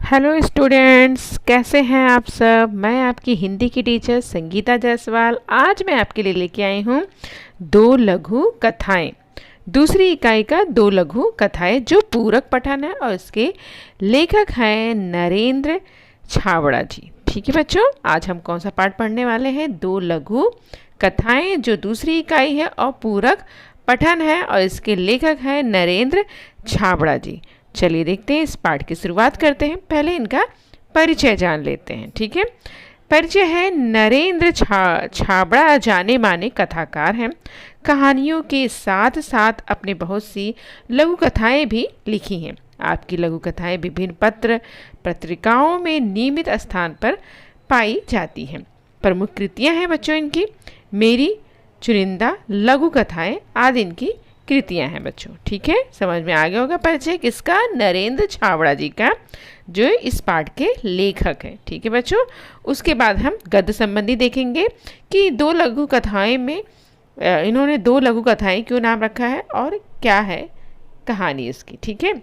Hello students, कैसे हैं आप सब। मैं आपकी हिंदी की टीचर संगीता जायसवाल। आज मैं आपके लिए लेके आई हूँ दो लघु कथाएं। दूसरी इकाई का दो लघु कथाएं जो पूरक पठन है और इसके लेखक हैं नरेंद्र छाबड़ा जी। ठीक है बच्चों, आज हम कौन सा पाठ पढ़ने वाले हैं? दो लघु कथाएं जो दूसरी इकाई है और पूरक पठन है और इसके लेखक हैं नरेंद्र छाबड़ा जी। चलिए देखते हैं, इस पाठ की शुरुआत करते हैं। पहले इनका परिचय जान लेते हैं। ठीक है, परिचय है नरेंद्र छाबड़ा जाने माने कथाकार हैं। कहानियों के साथ साथ अपने बहुत सी लघु कथाएं भी लिखी हैं। आपकी लघु कथाएं विभिन्न पत्र पत्रिकाओं में नियमित स्थान पर पाई जाती हैं। प्रमुख कृतियां हैं बच्चों इनकी मेरी चुनिंदा लघु कथाएं आदि इनकी कृतियां हैं बच्चों। ठीक है, समझ में आ गया होगा परिचय किसका? नरेंद्र छाबड़ा जी का, जो इस पाठ के लेखक हैं। ठीक है बच्चों, उसके बाद हम गद्य संबंधी देखेंगे कि दो लघु कथाएं में इन्होंने दो लघु कथाएं क्यों नाम रखा है और क्या है कहानी इसकी। ठीक है,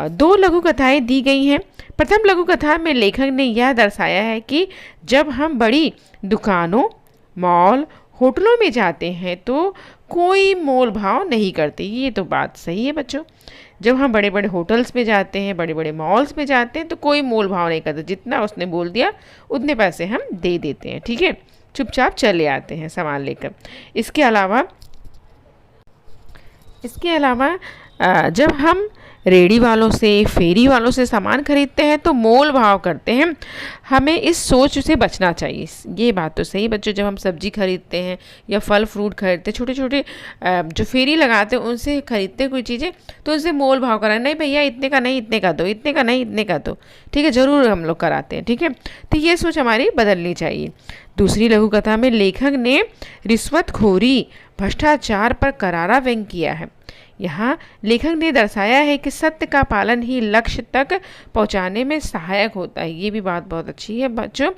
दो लघु कथाएं दी गई हैं। प्रथम लघु कथा में लेखक ने यह दर्शाया है कि जब हम बड़ी दुकानों, मॉल, होटलों में जाते हैं तो कोई मोल भाव नहीं करते। ये तो बात सही है बच्चों। जब हम बड़े बड़े होटल्स में जाते हैं, बड़े बड़े मॉल्स में जाते हैं तो कोई मोल भाव नहीं करते। जितना उसने बोल दिया उतने पैसे हम दे देते हैं। ठीक है, चुपचाप चले आते हैं सामान लेकर। इसके अलावा जब हम रेडी वालों से, फेरी वालों से सामान खरीदते हैं तो मोल भाव करते हैं। हमें इस सोच से बचना चाहिए। ये बात तो सही बच्चों, जब हम सब्जी खरीदते हैं या फल फ्रूट खरीदते हैं, छोटे छोटे जो फेरी लगाते हैं उनसे खरीदते हैं कोई चीज़ें, तो उनसे मोल भाव कराना, नहीं भैया इतने का नहीं इतने का दो, इतने का नहीं इतने का दो। ठीक है, ज़रूर हम लोग कराते हैं। ठीक है, तो ये सोच हमारी बदलनी चाहिए। दूसरी लघु कथा में लेखक ने रिश्वतखोरी, भ्रष्टाचार पर करारा व्यंग किया है। यहाँ लेखक ने दर्शाया है कि सत्य का पालन ही लक्ष्य तक पहुँचाने में सहायक होता है। ये भी बात बहुत अच्छी है बच्चों।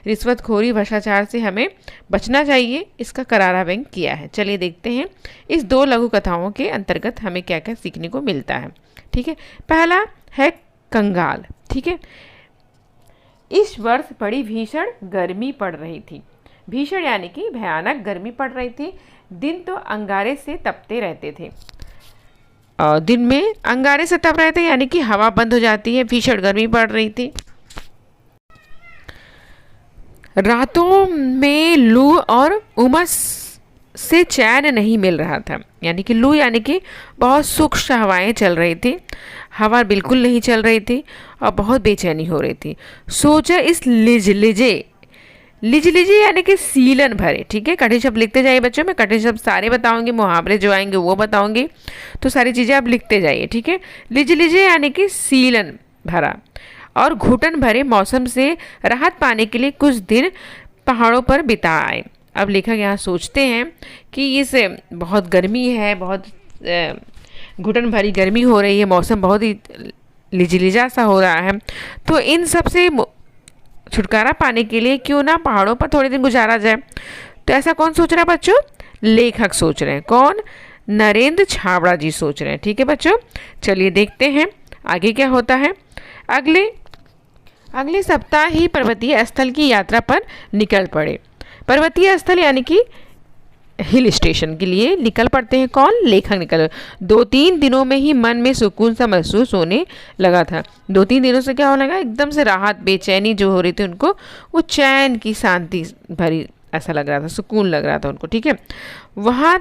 रिश्वतखोरी, भ्रष्टाचार से हमें बचना चाहिए, इसका करारा व्यंग किया है। चलिए देखते हैं इस दो लघु कथाओं के अंतर्गत हमें क्या क्या सीखने को मिलता है। ठीक है, पहला है कंगाल। ठीक है, इस वर्ष बड़ी भीषण गर्मी पड़ रही थी। भीषण यानी कि भयानक गर्मी पड़ रही थी। दिन तो अंगारे से तपते रहते थे। दिन में अंगारे से तप रहे थे यानी कि हवा बंद हो जाती है। भीषण गर्मी पड़ रही थी। रातों में लू और उमस से चैन नहीं मिल रहा था। यानी कि लू यानी कि बहुत सूक्ष्म हवाएं चल रही थी। हवा बिल्कुल नहीं चल रही थी और बहुत बेचैनी हो रही थी। सोचा इस लिजलिजे यानी कि सीलन भरे। ठीक है, कठिन शब्द लिखते जाइए बच्चों। मैं कठिन शब्द सारे बताऊंगी, मुहावरे जो आएंगे वो बताऊंगी, तो सारी चीज़ें आप लिखते जाइए। ठीक है, लिजलिजे यानी कि सीलन भरा और घुटन भरे मौसम से राहत पाने के लिए कुछ दिन पहाड़ों पर बिता आए। अब लेखक यहाँ सोचते हैं कि इस बहुत गर्मी है, बहुत घुटन भरी गर्मी हो रही है, मौसम बहुत ही लिजलिजा सा हो रहा है, तो इन सब से छुटकारा पाने के लिए क्यों ना पहाड़ों पर थोड़े दिन गुजारा जाए। तो ऐसा कौन सोच रहा है बच्चों? लेखक सोच रहे हैं। कौन? नरेंद्र छाबड़ा जी सोच रहे हैं। ठीक है बच्चों, चलिए देखते हैं आगे क्या होता है। अगले सप्ताह ही पर्वतीय स्थल की यात्रा पर निकल पड़े। पर्वतीय स्थल यानी कि हिल स्टेशन के लिए निकल पड़ते हैं। कौन? लेखक निकल। 2-3 दिनों में ही मन में सुकून सा महसूस होने लगा था। 2-3 दिनों से क्या होने लगा? एकदम से राहत, बेचैनी जो हो रही थी उनको, वो चैन की शांति भरी ऐसा लग रहा था, सुकून लग रहा था उनको। ठीक है, वहाँ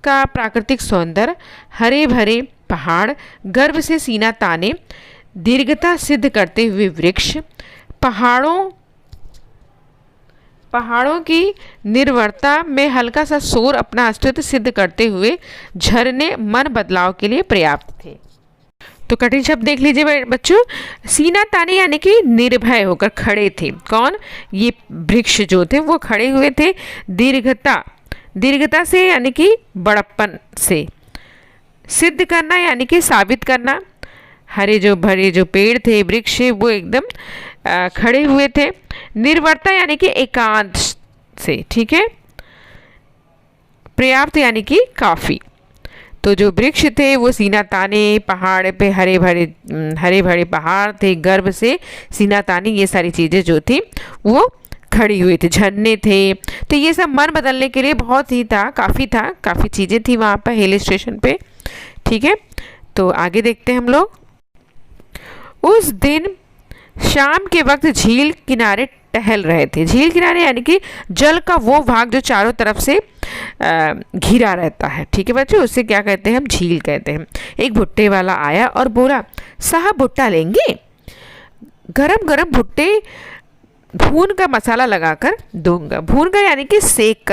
का प्राकृतिक सौंदर्य, हरे भरे पहाड़, गर्व से सीना ताने, दीर्घता सिद्ध करते हुए वृक्ष, पहाड़ों की निर्भरता में हल्का सा शोर अपना अस्तित्व सिद्ध करते हुए झरने मन बदलाव के लिए पर्याप्त थे। तो कठिन शब्द देख लीजिए बच्चों। सीना ताने यानी कि निर्भय होकर खड़े थे। कौन? ये वृक्ष जो थे वो खड़े हुए थे। दीर्घता से यानी कि बड़प्पन से, सिद्ध करना यानी कि साबित करना। हरे जो भरे जो पेड़ थे, वृक्ष, वो एकदम खड़े हुए थे। निर्भरता यानी कि एकांत से। ठीक है, पर्याप्त यानी कि काफ़ी। तो जो वृक्ष थे वो सीना ताने, पहाड़ पे हरे भरे पहाड़ थे, गर्व से सीना ताने, ये सारी चीज़ें जो थी वो खड़ी हुई थी, झरने थे। तो ये सब मन बदलने के लिए बहुत ही था, काफ़ी चीज़ें थी वहाँ पर हिल स्टेशन पे। ठीक है, तो आगे देखते हैं हम लोग। उस दिन शाम के वक्त झील किनारे टहल रहे थे। झील किनारे यानी कि जल का वो भाग जो चारों तरफ से घिरा रहता है। ठीक है बच्चों, उससे क्या कहते हैं हम, झील कहते हैं। एक भुट्टे वाला आया और बोला, साहब भुट्टा लेंगे? गरम गरम भुट्टे भून का मसाला लगाकर दूंगा। भून कर यानी कि सेक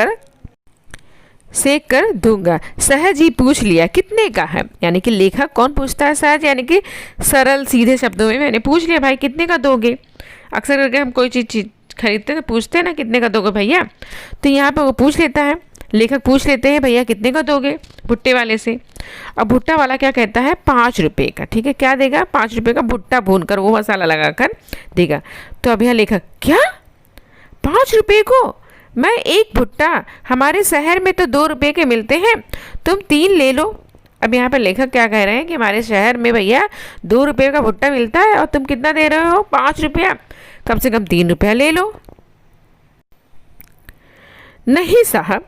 कर दूंगा। सहज ही पूछ लिया, कितने का है? यानी कि लेखक कौन पूछता है? सहज यानी कि सरल सीधे शब्दों में मैंने पूछ लिया, भाई कितने का दोगे? अक्सर करके हम कोई चीज़ खरीदते हैं तो पूछते हैं ना, कितने का दोगे भैया? तो यहाँ पे वो पूछ लेता है, लेखक पूछ लेते हैं, भैया कितने का दोगे भुट्टे वाले से? अब भुट्टा वाला क्या कहता है, 5 रुपये का। ठीक है, क्या देगा? 5 रुपये का भुट्टा भून कर वो मसाला लगाकर देगा। तो अब यहाँ लेखक, क्या 5 रुपये को? मैं एक भुट्टा, हमारे शहर में तो 2 रुपये के मिलते हैं, तुम 3 ले लो। अब यहाँ पर लेखक क्या कह रहे हैं कि हमारे शहर में भैया 2 रुपये का भुट्टा मिलता है और तुम कितना दे रहे हो, 5 रुपया, कम से कम 3 रुपया ले लो। नहीं साहब,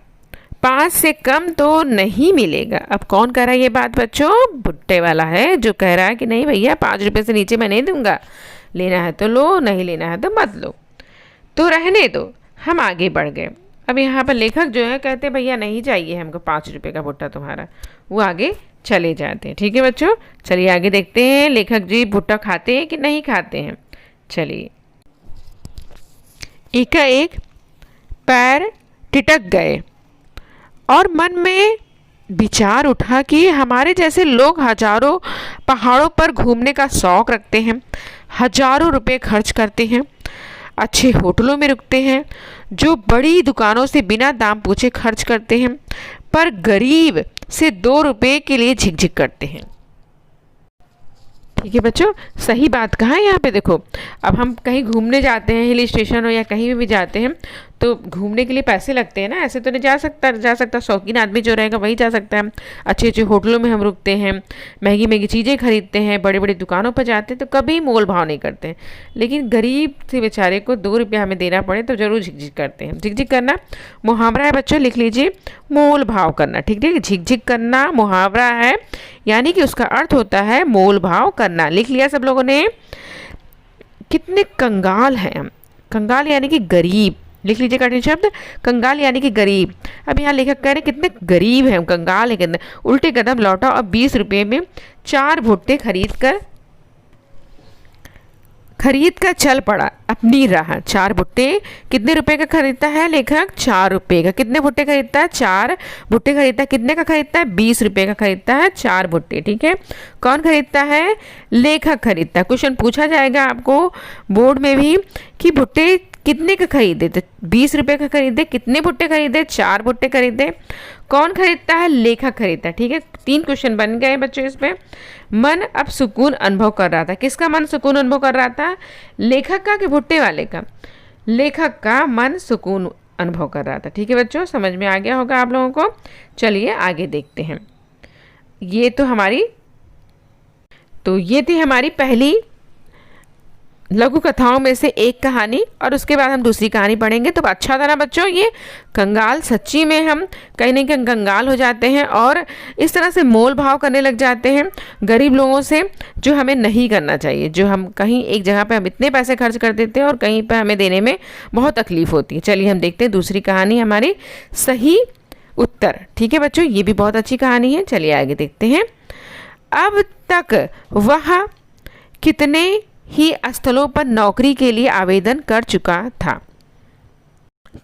5 से कम तो नहीं मिलेगा। अब कौन कह रहा है ये बात बच्चों? भुट्टे वाला है जो कह रहा है कि नहीं भैया 5 रुपये से नीचे मैं नहीं दूंगा, लेना है तो लो, नहीं लेना है तो मत लो। तो रहने दो, हम आगे बढ़ गए। अब यहाँ पर लेखक जो है कहते हैं, भैया नहीं चाहिए हमको 5 रुपये का भुट्टा तुम्हारा। वो आगे चले जाते हैं। ठीक है बच्चों, चलिए आगे देखते हैं लेखक जी भुट्टा खाते हैं कि नहीं खाते हैं। चलिए, एकाएक पैर टिटक गए और मन में विचार उठा कि हमारे जैसे लोग हजारों पहाड़ों पर घूमने का शौक रखते हैं, हजारों रुपए खर्च करते हैं, अच्छे होटलों में रुकते हैं, जो बड़ी दुकानों से बिना दाम पूछे खर्च करते हैं, पर गरीब से 2 रुपये के लिए झिकझिक करते हैं। ठीक है बच्चों, सही बात कहा है यहाँ पे। देखो, अब हम कहीं घूमने जाते हैं, हिल स्टेशन हो या कहीं भी जाते हैं, तो घूमने के लिए पैसे लगते हैं ना, ऐसे तो नहीं जा सकता। शौकीन आदमी जो रहेगा वही जा सकता है। अच्छे अच्छे होटलों में हम रुकते हैं, महंगी महंगी चीज़ें खरीदते हैं, बड़ी बड़ी दुकानों पर जाते हैं, तो कभी मोल भाव नहीं करते हैं। लेकिन गरीब से बेचारे को 2 रुपया हमें देना पड़े तो ज़रूर झिकझिक करते हैं। झिकझिक करना मुहावरा है बच्चों, लिख लीजिए, मोल भाव करना। ठीक है, झिकझिक करना मुहावरा है, यानी कि उसका अर्थ होता है मोल भाव करना। लिख लिया सब लोगों ने? कितने कंगाल हैं हम। कंगाल यानी कि गरीब, लिख लीजिए कठिन शब्द, कंगाल यानी कि गरीब। अब यहाँ लेखक कह रहे हैं कितने गरीब हैं हम, कंगाल है कितने। उल्टे कदम लौटा और 20 रुपये में 4 भुट्टे खरीद कर चल पड़ा अपनी राह। 4 भुट्टे कितने रुपए का खरीदता है लेखक? 4 रुपये का। कितने भुट्टे खरीदता है? 4 भुट्टे खरीदता है। कितने का खरीदता है? 20 रुपये का खरीदता है 4 भुट्टे। ठीक है, कौन खरीदता है? लेखक खरीदता है। क्वेश्चन पूछा जाएगा आपको बोर्ड में भी कि भुट्टे कितने का खरीदे? तो 20 रुपये का खरीदे। कितने भुट्टे खरीदे? 4 भुट्टे खरीदे। कौन खरीदता है? लेखक खरीदता है। ठीक है, 3 क्वेश्चन बन गए बच्चों इसमें। मन अब सुकून अनुभव कर रहा था। किसका मन सुकून अनुभव कर रहा था? लेखक का कि भुट्टे वाले का? लेखक का मन सुकून अनुभव कर रहा था। ठीक है बच्चों, समझ में आ गया होगा आप लोगों को। चलिए आगे देखते हैं। ये थी हमारी पहली लघु कथाओं में से एक कहानी, और उसके बाद हम दूसरी कहानी पढ़ेंगे। तो अच्छा था ना बच्चों ये कंगाल? सच्ची में हम कहीं ना कहीं कंगाल हो जाते हैं और इस तरह से मोल भाव करने लग जाते हैं गरीब लोगों से, जो हमें नहीं करना चाहिए। जो हम कहीं एक जगह पे हम इतने पैसे खर्च कर देते हैं और कहीं पर हमें देने में बहुत तकलीफ होती है। चलिए हम देखते हैं दूसरी कहानी, हमारी सही उत्तर। ठीक है बच्चों, ये भी बहुत अच्छी कहानी है। चलिए आगे देखते हैं। अब तक वह कितने ही स्थलों पर नौकरी के लिए आवेदन कर चुका था।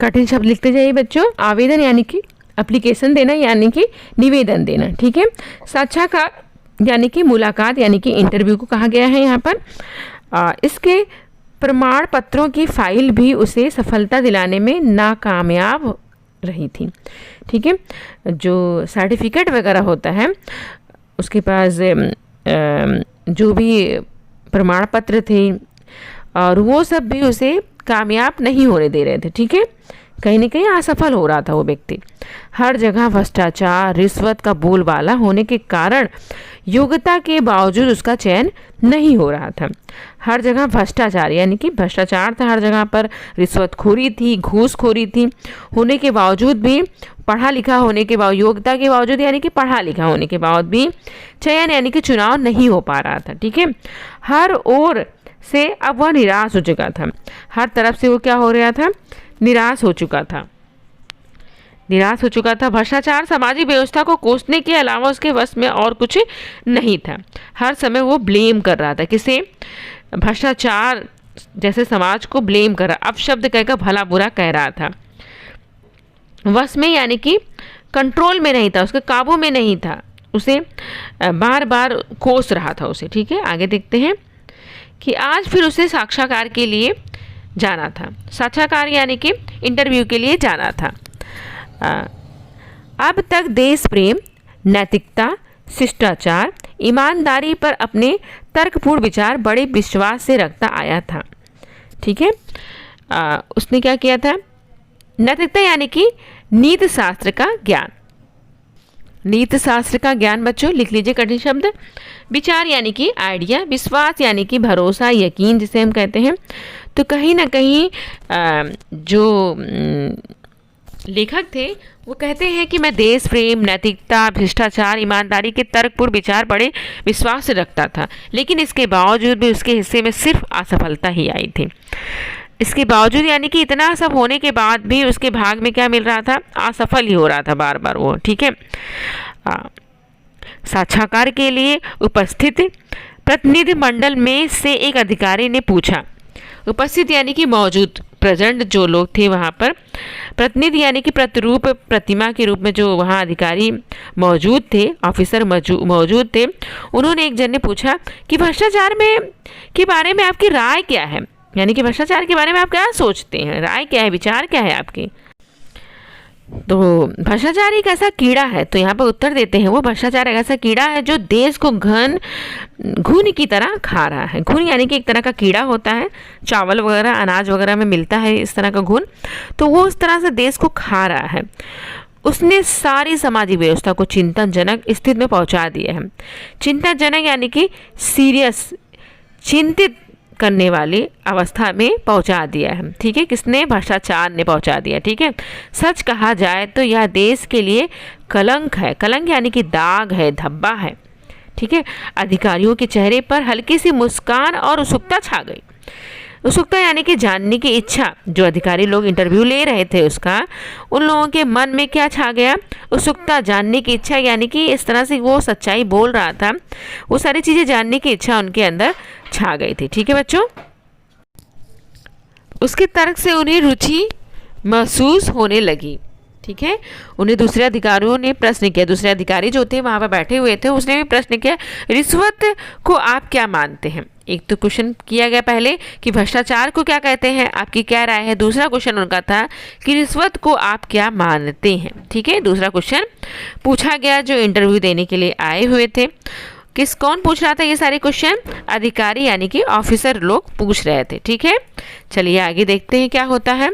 कठिन शब्द लिखते जाइए बच्चों। आवेदन यानी कि एप्लीकेशन देना, यानी कि निवेदन देना। ठीक है, साक्षात्कार यानी कि मुलाकात, यानी कि इंटरव्यू को कहा गया है यहाँ पर। इसके प्रमाण पत्रों की फाइल भी उसे सफलता दिलाने में नाकामयाब रही थी। ठीक है, जो सर्टिफिकेट वगैरह होता है, उसके पास जो भी प्रमाण पत्र थे और वो सब भी उसे कामयाब नहीं होने दे रहे थे। ठीक है, कहीं न कहीं असफल हो रहा था वो व्यक्ति। हर जगह भ्रष्टाचार, रिश्वत का बोलबाला होने के कारण योग्यता के बावजूद उसका चयन नहीं हो रहा था। हर जगह भ्रष्टाचार, यानी कि भ्रष्टाचार था हर जगह पर, रिश्वतखोरी थी, घूसखोरी थी, होने के बावजूद भी, पढ़ा लिखा होने के बावजूद, योग्यता के बावजूद यानी कि पढ़ा लिखा होने के बावजूद भी चयन यानी कि चुनाव नहीं हो पा रहा था। ठीक है, हर ओर से अब वह निराश हो चुका था। हर तरफ से वो क्या हो रहा था, निराश हो चुका था, निराश हो चुका था। भ्रष्टाचार सामाजिक व्यवस्था को कोसने के अलावा उसके वश में और कुछ नहीं था। हर समय वो ब्लेम कर रहा था, किसे, भ्रष्टाचार जैसे समाज को ब्लेम कर रहा, अपशब्द कहकर भला बुरा कह रहा था। वश में यानी कि कंट्रोल में नहीं था, उसके काबू में नहीं था, उसे बार बार कोस रहा था उसे। ठीक है, आगे देखते हैं कि आज फिर उसे साक्षात्कार के लिए जाना था। साक्षात्कार यानी कि इंटरव्यू के लिए जाना था। अब तक देश प्रेम, नैतिकता, शिष्टाचार, ईमानदारी पर अपने तर्कपूर्ण विचार बड़े विश्वास से रखता आया था। ठीक है, उसने क्या किया था, नैतिकता यानी कि नीति शास्त्र का ज्ञान, नीति शास्त्र का ज्ञान बच्चों लिख लीजिए कठिन शब्द। विचार यानी कि आइडिया, विश्वास यानी कि भरोसा, यकीन जिसे हम कहते हैं। तो कहीं ना कहीं जो लेखक थे वो कहते हैं कि मैं देश प्रेम, नैतिकता, भ्रष्टाचार, ईमानदारी के तर्कपूर्ण विचार बड़े विश्वास से रखता था, लेकिन इसके बावजूद भी उसके हिस्से में सिर्फ असफलता ही आई थी। इसके बावजूद यानी कि इतना सब होने के बाद भी उसके भाग में क्या मिल रहा था, असफल ही हो रहा था बार बार वो। ठीक है, साक्षात्कार के लिए उपस्थित प्रतिनिधि मंडल में से एक अधिकारी ने पूछा, उपस्थित यानी कि मौजूद, प्रेजेंट जो लोग थे वहाँ पर, प्रतिनिधि यानी कि प्रतिरूप, प्रतिमा के रूप में जो वहाँ अधिकारी मौजूद थे, ऑफिसर मौजूद थे, उन्होंने एक जन ने पूछा कि भ्रष्टाचार में के बारे में आपकी राय क्या है, यानी कि भ्रष्टाचार के बारे में आप क्या सोचते हैं, राय क्या है, विचार क्या है आपकी। तो भ्रष्टाचार एक ऐसा कीड़ा है, तो यहाँ पर उत्तर देते हैं वो, भ्रष्टाचार एक ऐसा कीड़ा है जो देश को घुन की तरह खा रहा है। घुन यानी कि एक तरह का कीड़ा होता है, चावल वगैरह, अनाज वगैरह में मिलता है इस तरह का घुन, तो वो उस तरह से देश को खा रहा है। उसने सारी सामाजिक व्यवस्था को चिंताजनक स्थिति में पहुंचा दिया है। चिंताजनक यानी कि सीरियस, चिंतित करने वाली अवस्था में पहुंचा दिया है। ठीक है, किसने, भ्रष्टाचार ने पहुंचा दिया। ठीक है, सच कहा जाए तो यह देश के लिए कलंक है। कलंक यानी कि दाग है, धब्बा है। ठीक है, अधिकारियों के चेहरे पर हल्की सी मुस्कान और उत्सुकता छा गई। उत्सुकता यानी कि जानने की इच्छा, जो अधिकारी लोग इंटरव्यू ले रहे थे उसका, उन लोगों के मन में क्या छा गया, उत्सुकता, जानने की इच्छा, यानी कि इस तरह से वो सच्चाई बोल रहा था, वो सारी चीज़ें जानने की इच्छा उनके अंदर छा गई थी। ठीक है बच्चों, उसके तर्क से उन्हें रुचि महसूस होने लगी। ठीक है, उन्हें दूसरे अधिकारियों ने प्रश्न किया, दूसरे अधिकारी जो थे वहाँ पर बैठे हुए थे, उसने भी प्रश्न किया, रिश्वत को आप क्या मानते हैं। एक तो क्वेश्चन किया गया पहले कि भ्रष्टाचार को क्या कहते हैं, आपकी क्या राय है। दूसरा क्वेश्चन उनका था कि रिश्वत को आप क्या मानते हैं। ठीक है, दूसरा क्वेश्चन पूछा गया जो इंटरव्यू देने के लिए आए हुए थे। कौन पूछ रहा था ये सारे क्वेश्चन, अधिकारी यानी कि ऑफिसर लोग पूछ रहे थे। ठीक है, चलिए आगे देखते हैं क्या होता है।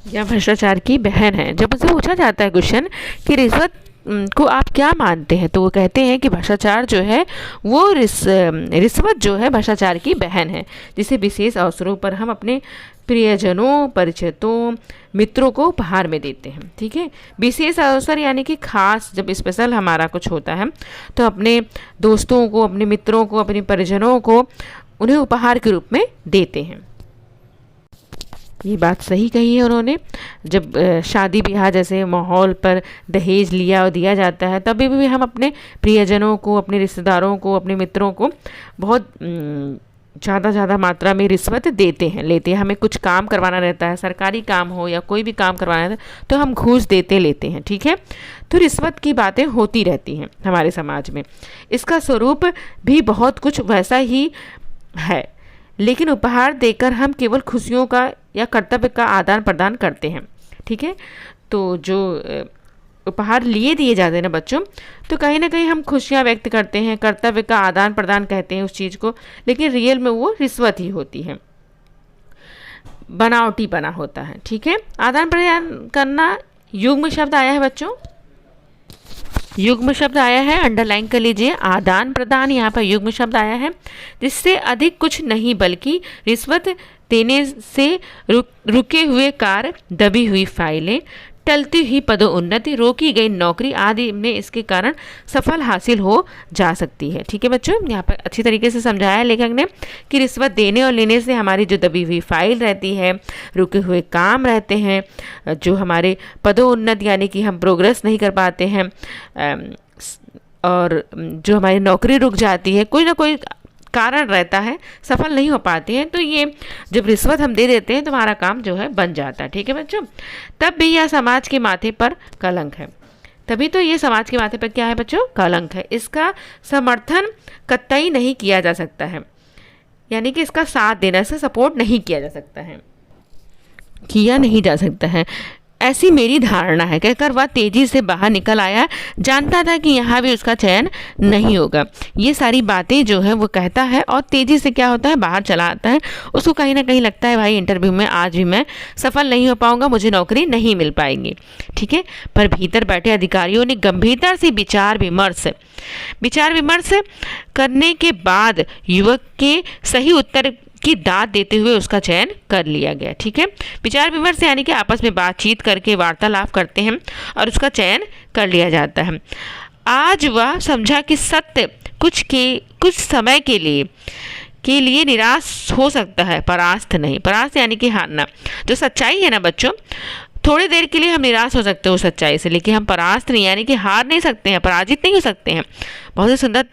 यह भ्रष्टाचार की बहन है। जब उनसे पूछा जाता है क्वेश्चन कि रिश्वत को आप क्या मानते हैं, तो वो कहते हैं कि भ्रष्टाचार जो है वो रिश्वत जो है भ्रष्टाचार की बहन है, जिसे विशेष अवसरों पर हम अपने प्रियजनों, परिचितों, मित्रों को उपहार में देते हैं। ठीक है, विशेष अवसर यानी कि खास, जब स्पेशल हमारा कुछ होता है तो अपने दोस्तों को, अपने मित्रों को, अपने परिजनों को उन्हें उपहार के रूप में देते हैं। ये बात सही कही है उन्होंने। जब शादी ब्याह जैसे माहौल पर दहेज लिया और दिया जाता है, तभी भी हम अपने प्रियजनों को, अपने रिश्तेदारों को, अपने मित्रों को बहुत ज़्यादा मात्रा में रिश्वत देते हैं, लेते हैं। हमें कुछ काम करवाना रहता है, सरकारी काम हो या कोई भी काम करवाना रहता है, तो हम घूस देते लेते हैं। ठीक है, तो रिश्वत की बातें होती रहती हैं हमारे समाज में। इसका स्वरूप भी बहुत कुछ वैसा ही है, लेकिन उपहार देकर हम केवल खुशियों का या कर्तव्य का आदान प्रदान करते हैं। ठीक है, तो जो उपहार लिए दिए जाते हैं ना बच्चों, तो कहीं ना कहीं हम खुशियाँ व्यक्त करते हैं, कर्तव्य का आदान प्रदान कहते हैं उस चीज़ को, लेकिन रियल में वो रिश्वत ही होती है। बनावटी बना होता है। ठीक है, आदान प्रदान करना युग्म शब्द आया है बच्चों, युग्म शब्द आया है, अंडरलाइन कर लीजिए। आदान प्रदान यहाँ पर युग्म शब्द आया है, जिससे अधिक कुछ नहीं बल्कि रिश्वत देने से रुके हुए कार्य, दबी हुई फाइलें, टलती हुई पदोन्नति, रोकी गई नौकरी आदि में इसके कारण सफल हासिल हो जा सकती है। ठीक है बच्चों, यहाँ पर अच्छी तरीके से समझाया है लेखक ने कि रिश्वत देने और लेने से हमारी जो दबी हुई फाइल रहती है, रुके हुए काम रहते हैं, जो हमारे पदोन्नत यानी कि हम प्रोग्रेस नहीं कर पाते हैं, और जो हमारी नौकरी रुक जाती है, कोई ना कोई कारण रहता है, सफल नहीं हो पाते हैं, तो ये जब रिश्वत हम दे देते हैं तो हमारा काम जो है बन जाता है। ठीक है बच्चों, तब भी यह समाज के माथे पर कलंक है। तभी तो ये समाज के माथे पर क्या है बच्चों? कलंक है। इसका समर्थन कतई नहीं किया जा सकता है, यानी कि इसका साथ देने से सपोर्ट नहीं किया जा सकता है, किया नहीं जा सकता है, ऐसी मेरी धारणा है, कहकर वह तेजी से बाहर निकल आया। जानता था कि यहाँ भी उसका चयन नहीं होगा। ये सारी बातें जो है वो कहता है और तेजी से क्या होता है, बाहर चला आता है। उसको कहीं ना कहीं लगता है भाई इंटरव्यू में आज भी मैं सफल नहीं हो पाऊंगा, मुझे नौकरी नहीं मिल पाएगी। ठीक है, पर भीतर बैठे अधिकारियों ने गंभीरता से विचार विमर्श करने के बाद युवक के सही उत्तर की दाद देते हुए उसका चयन कर लिया गया। ठीक है, विचार विमर्श यानी कि आपस में बातचीत करके वार्तालाप करते हैं और उसका चयन कर लिया जाता है। आज वह समझा कि सत्य कुछ समय के लिए निराश हो सकता है, परास्त नहीं। परास्त यानी कि हारना। जो सच्चाई है ना बच्चों, थोड़ी देर के लिए हम निराश हो सकते हो सच्चाई से, लेकिन हम परास्त नहीं यानी कि हार नहीं सकते हैं, पराजित नहीं हो सकते हैं। बहुत ही सुंदर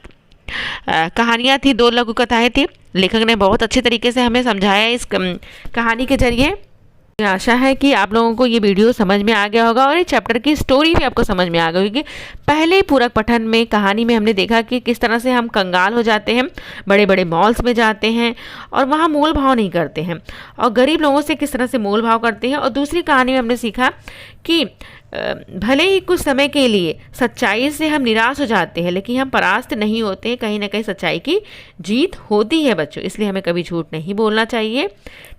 कहानियाँ थी, 2 लघु कथाएँ थी। लेखक ने बहुत अच्छे तरीके से हमें समझाया इस कहानी के जरिए। आशा है कि आप लोगों को ये वीडियो समझ में आ गया होगा और ये चैप्टर की स्टोरी भी आपको समझ में आ गई होगी। पहले पूरक पठन में कहानी में हमने देखा कि किस तरह से हम कंगाल हो जाते हैं, बड़े बड़े मॉल्स में जाते हैं और वहाँ मोल भाव नहीं करते हैं, और गरीब लोगों से किस तरह से मोल भाव करते हैं। और दूसरी कहानी में हमने सीखा कि भले ही कुछ समय के लिए सच्चाई से हम निराश हो जाते हैं, लेकिन हम परास्त नहीं होते हैं, कहीं ना कहीं सच्चाई की जीत होती है बच्चों। इसलिए हमें कभी झूठ नहीं बोलना चाहिए।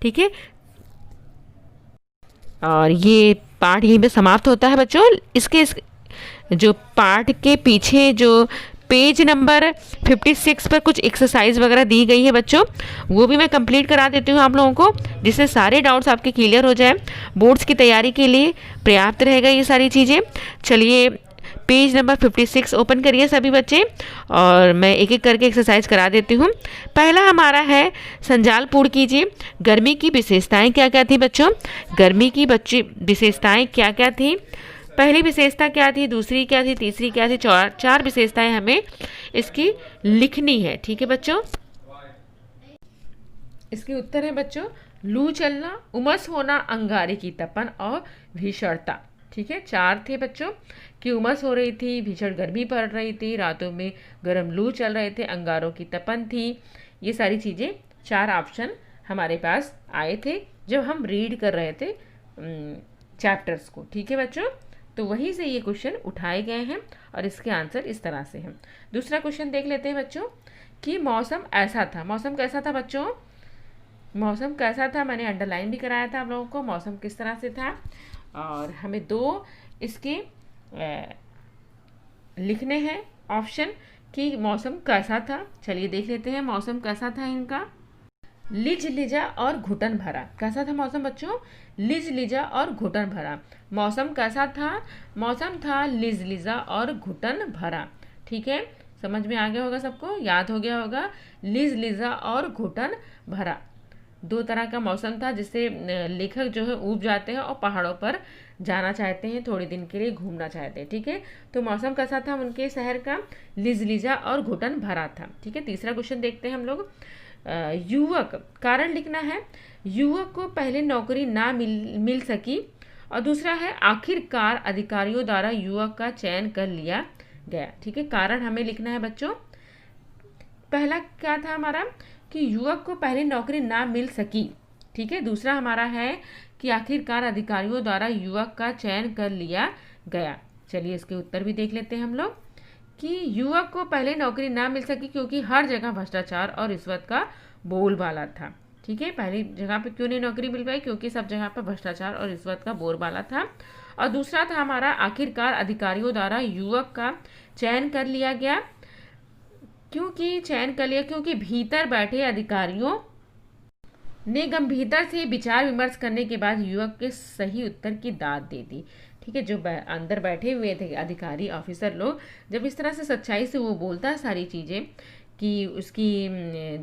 ठीक है, और ये पार्ट यहीं पे समाप्त होता है बच्चों। इसके जो पार्ट के पीछे जो पेज नंबर 56 पर कुछ एक्सरसाइज वगैरह दी गई है बच्चों, वो भी मैं कंप्लीट करा देती हूँ आप लोगों को, जिससे सारे डाउट्स आपके क्लियर हो जाए। बोर्ड्स की तैयारी के लिए पर्याप्त रहेगा ये सारी चीज़ें। चलिए पेज नंबर 56 ओपन करिए सभी बच्चे, और मैं एक एक करके एक्सरसाइज करा देती हूँ। पहला हमारा है संजालपूर्ण कीजिए। गर्मी की विशेषताएं क्या क्या थी बच्चों? गर्मी की विशेषताएं क्या क्या थी? पहली विशेषता क्या थी, दूसरी क्या थी, तीसरी क्या थी? चार विशेषताएं हमें इसकी लिखनी है। ठीक है बच्चों, इसके उत्तर है बच्चों लू चलना, उमस होना, अंगारे की तपन और भीषणता। ठीक है, 4 थे बच्चों कि उमस हो रही थी, भीषण गर्मी पड़ रही थी, रातों में गर्म लू चल रहे थे, अंगारों की तपन थी। ये सारी चीज़ें 4 ऑप्शन हमारे पास आए थे जब हम रीड कर रहे थे चैप्टर्स को। ठीक है बच्चों, तो वहीं से ये क्वेश्चन उठाए गए हैं और इसके आंसर इस तरह से हैं। दूसरा क्वेश्चन देख लेते हैं बच्चों कि मौसम ऐसा था। मौसम कैसा था बच्चों? मौसम कैसा था, मैंने अंडरलाइन भी कराया था आप लोगों को, मौसम किस तरह से था। और हमें 2 इसके लिखने हैं ऑप्शन कि मौसम कैसा था। चलिए देख लेते हैं मौसम कैसा था इनका। लिज लिजा और घुटन भरा। कैसा था मौसम बच्चों? लिज लिजा और घुटन भरा। मौसम कैसा था? मौसम था लिज लिजा और घुटन भरा। ठीक है, समझ में आ गया होगा सबको, याद हो गया होगा। लिज लिजा और घुटन भरा 2 तरह का मौसम था, जिससे लेखक जो है ऊब जाते हैं और पहाड़ों पर जाना चाहते हैं, थोड़े दिन के लिए घूमना चाहते हैं। ठीक है, तो मौसम कैसा था उनके शहर का? लिज लिजा और घुटन भरा था। ठीक है, तीसरा क्वेश्चन देखते हैं हम लोग। युवक, कारण लिखना है। युवक को पहले नौकरी ना मिल सकी, और दूसरा है आखिरकार अधिकारियों द्वारा युवक का चयन कर लिया गया। ठीक है, कारण हमें लिखना है बच्चों। पहला क्या था हमारा कि युवक को पहले नौकरी ना मिल सकी। ठीक है, दूसरा हमारा है कि आखिरकार अधिकारियों द्वारा युवक का चयन कर लिया गया। चलिए इसके उत्तर भी देख लेते हैं हम लोग कि युवक को पहले नौकरी ना मिल सकी क्योंकि हर जगह भ्रष्टाचार और रिश्वत का बोलबाला था। ठीक है, पहली जगह पे क्यों नहीं नौकरी मिल पाई? क्योंकि सब जगह पर भ्रष्टाचार और रिश्वत का बोलबाला था। और दूसरा था हमारा, आखिरकार अधिकारियों द्वारा युवक का चयन कर लिया गया। क्योंकि चयन कर लिया, क्योंकि भीतर बैठे अधिकारियों ने गंभीरता से विचार विमर्श करने के बाद युवक के सही उत्तर की दाद दे दी। ठीक है, जो अंदर बैठे हुए थे अधिकारी ऑफिसर लोग, जब इस तरह से सच्चाई से वो बोलता है सारी चीज़ें कि उसकी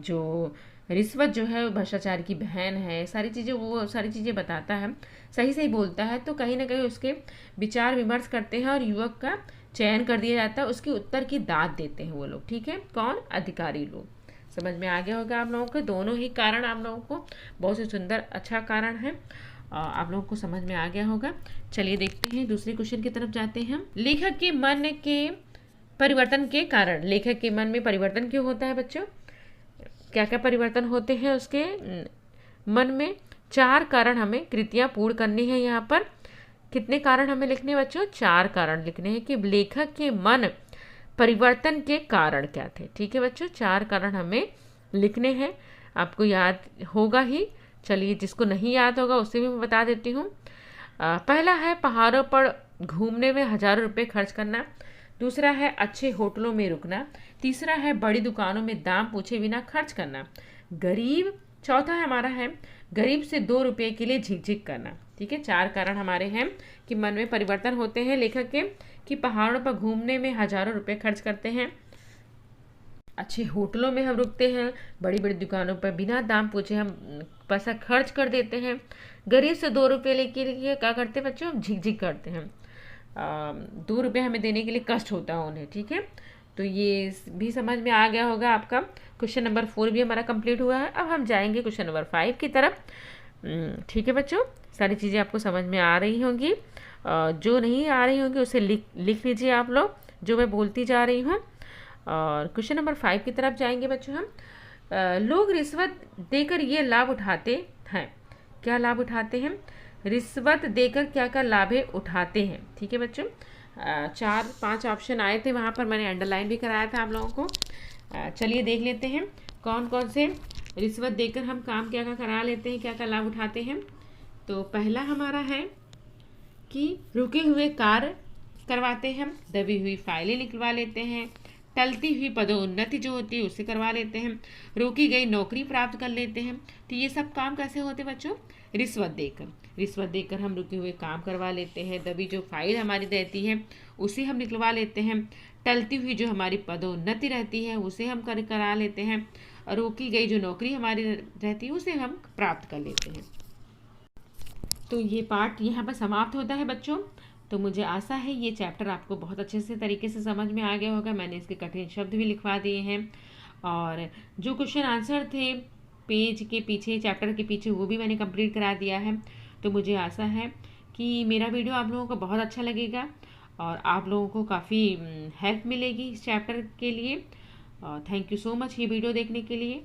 जो रिश्वत जो है भ्रष्टाचार की बहन है, सारी चीज़ें, वो सारी चीज़ें बताता है, सही सही बोलता है, तो कहीं ना कहीं उसके विचार विमर्श करते हैं और युवक का चयन कर दिया जाता है, उसके उत्तर की दाद देते हैं वो लोग। ठीक है, कौन? अधिकारी लोग। समझ में आ गया होगा आप लोगों को, दोनों ही कारण आप लोगों को बहुत ही सुंदर अच्छा कारण है, आप लोगों को समझ में आ गया होगा। चलिए देखते हैं दूसरे क्वेश्चन की तरफ जाते हैं हम। लेखक के मन के परिवर्तन के कारण, लेखक के मन में परिवर्तन क्यों होता है बच्चों? क्या क्या परिवर्तन होते हैं उसके मन में? 4 कारण हमें कृतियाँ पूर्ण करनी है। यहाँ पर कितने कारण हमें लिखने हैं बच्चों? 4 कारण लिखने हैं कि लेखक के मन परिवर्तन के कारण क्या थे। ठीक है बच्चों, 4 कारण हमें लिखने हैं, आपको याद होगा ही। चलिए, जिसको नहीं याद होगा उसे भी मैं बता देती हूँ। पहला है पहाड़ों पर घूमने में हज़ारों रुपये खर्च करना। दूसरा है अच्छे होटलों में रुकना। तीसरा है बड़ी दुकानों में दाम पूछे बिना खर्च करना। गरीब, चौथा हमारा है गरीब से 2 रुपये के लिए झिकझिक करना। ठीक है, 4 कारण हमारे हैं कि मन में परिवर्तन होते हैं लेखक के, कि पहाड़ों पर घूमने में हज़ारों रुपये खर्च करते हैं, अच्छे होटलों में हम रुकते हैं, बड़ी बड़ी दुकानों पर बिना दाम पूछे हम पैसा खर्च कर देते हैं, गरीब से 2 रुपये लेके लिए क्या करते हैं बच्चों? हम झिकझिक करते हैं। 2 रुपये हमें देने के लिए कष्ट होता है उन्हें। ठीक है, तो ये भी समझ में आ गया होगा आपका। क्वेश्चन नंबर 4 भी हमारा कंप्लीट हुआ है। अब हम जाएंगे क्वेश्चन नंबर 5 की तरफ। ठीक है बच्चों, सारी चीज़ें आपको समझ में आ रही होंगी, जो नहीं आ रही होंगी उसे लिख लीजिए आप लोग, जो मैं बोलती जा रही हूँ। और क्वेश्चन नंबर 5 की तरफ जाएंगे बच्चों हम। लोग रिश्वत देकर ये लाभ उठाते हैं। क्या लाभ उठाते हैं? रिश्वत देकर क्या क्या लाभ उठाते हैं। ठीक है बच्चों, 4-5 ऑप्शन आए थे, वहाँ पर मैंने अंडरलाइन भी कराया था आप लोगों को। चलिए देख लेते हैं कौन कौन से रिश्वत देकर हम काम क्या क्या करा लेते हैं, क्या क्या लाभ उठाते हैं। तो पहला हमारा है कि रुके हुए कार्य करवाते हैं हम, दबी हुई फाइलें निकलवा लेते हैं, टलती हुई पदोन्नति जो होती है उसे करवा लेते हैं, रोकी गई नौकरी प्राप्त कर लेते हैं। तो ये सब काम कैसे होते हैं बच्चों? रिश्वत देकर। रिश्वत देकर हम रुके हुए काम करवा लेते हैं, दबी जो फाइल हमारी रहती है उसे हम निकलवा लेते हैं, टलती हुई जो हमारी पदोन्नति रहती है उसे हम करा लेते हैं, और रोकी गई जो नौकरी हमारी रहती है उसे हम प्राप्त कर लेते हैं। तो ये पार्ट यहाँ पर समाप्त होता है बच्चों। तो मुझे आशा है ये चैप्टर आपको बहुत अच्छे से तरीके से समझ में आ गया होगा। मैंने इसके कठिन शब्द भी लिखवा दिए हैं, और जो क्वेश्चन आंसर थे पेज के पीछे, चैप्टर के पीछे, वो भी मैंने कंप्लीट करा दिया है। तो मुझे आशा है कि मेरा वीडियो आप लोगों को बहुत अच्छा लगेगा और आप लोगों को काफ़ी हेल्प मिलेगी इस चैप्टर के लिए। थैंक यू सो मच ये वीडियो देखने के लिए।